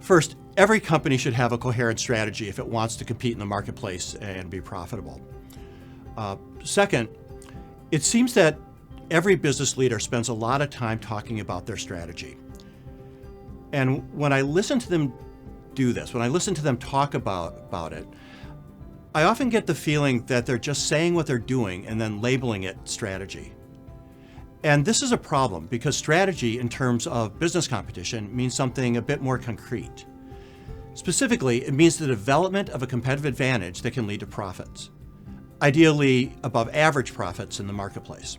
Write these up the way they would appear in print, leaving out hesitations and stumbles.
First, every company should have a coherent strategy if it wants to compete in the marketplace and be profitable. Second, it seems that every business leader spends a lot of time talking about their strategy. And when I listen to them do this, when I listen to them talk about it, I often get the feeling that they're just saying what they're doing and then labeling it strategy. And this is a problem because strategy in terms of business competition means something a bit more concrete. Specifically, it means the development of a competitive advantage that can lead to profits, ideally above average profits in the marketplace.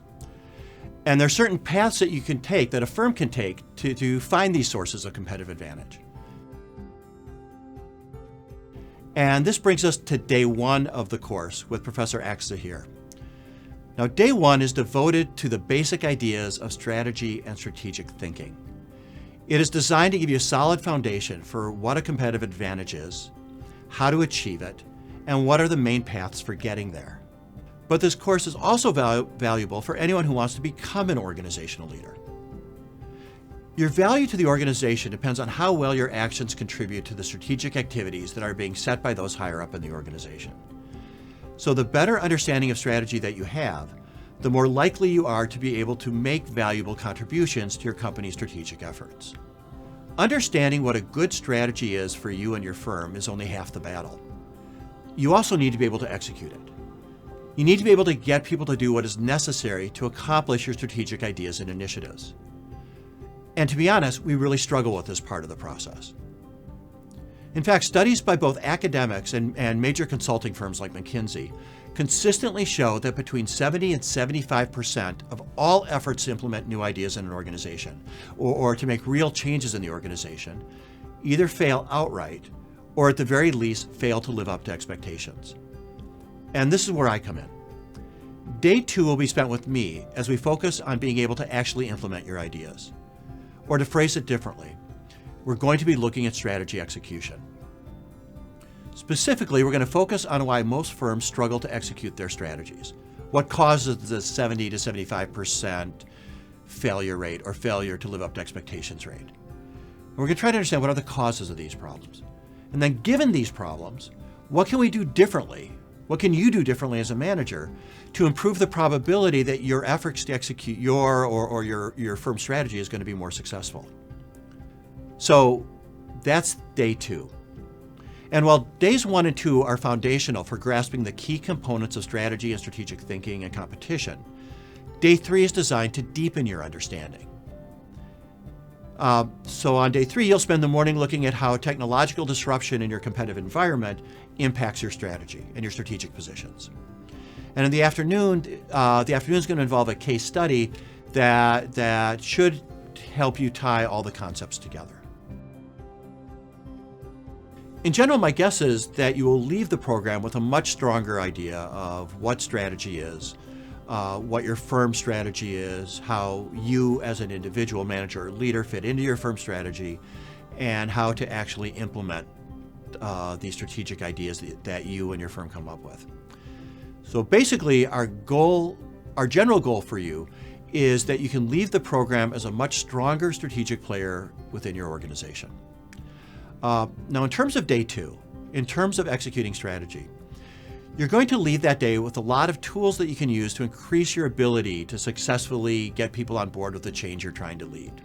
And there are certain paths that you can take, that a firm can take to find these sources of competitive advantage. And this brings us to day one of the course with Professor Axa here. Now, day one is devoted to the basic ideas of strategy and strategic thinking. It is designed to give you a solid foundation for what a competitive advantage is, how to achieve it, and what are the main paths for getting there. But this course is also valuable for anyone who wants to become an organizational leader. Your value to the organization depends on how well your actions contribute to the strategic activities that are being set by those higher up in the organization. So the better understanding of strategy that you have, the more likely you are to be able to make valuable contributions to your company's strategic efforts. Understanding what a good strategy is for you and your firm is only half the battle. You also need to be able to execute it. You need to be able to get people to do what is necessary to accomplish your strategic ideas and initiatives. And to be honest, we really struggle with this part of the process. In fact, studies by both academics and major consulting firms like McKinsey consistently show that between 70 and 75% of all efforts to implement new ideas in an organization or to make real changes in the organization either fail outright or at the very least fail to live up to expectations. And this is where I come in. Day two will be spent with me as we focus on being able to actually implement your ideas. Or to phrase it differently, we're going to be looking at strategy execution. Specifically, we're going to focus on why most firms struggle to execute their strategies. What causes the 70 to 75% failure rate or failure to live up to expectations rate? And we're going to try to understand what are the causes of these problems. And then given these problems, what can we do differently? What can you do differently as a manager to improve the probability that your efforts to execute your firm's strategy is going to be more successful? So that's day two. And while days 1 and 2 are foundational for grasping the key components of strategy and strategic thinking and competition, day 3 is designed to deepen your understanding. So on day 3, you'll spend the morning looking at how technological disruption in your competitive environment impacts your strategy and your strategic positions. And in the afternoon is going to involve a case study that should help you tie all the concepts together. In general, my guess is that you will leave the program with a much stronger idea of what strategy is, what your firm's strategy is, how you as an individual manager or leader fit into your firm's strategy, and how to actually implement these strategic ideas that you and your firm come up with. So basically, our general goal for you is that you can leave the program as a much stronger strategic player within your organization. Now, in terms of day 2, in terms of executing strategy, you're going to leave that day with a lot of tools that you can use to increase your ability to successfully get people on board with the change you're trying to lead.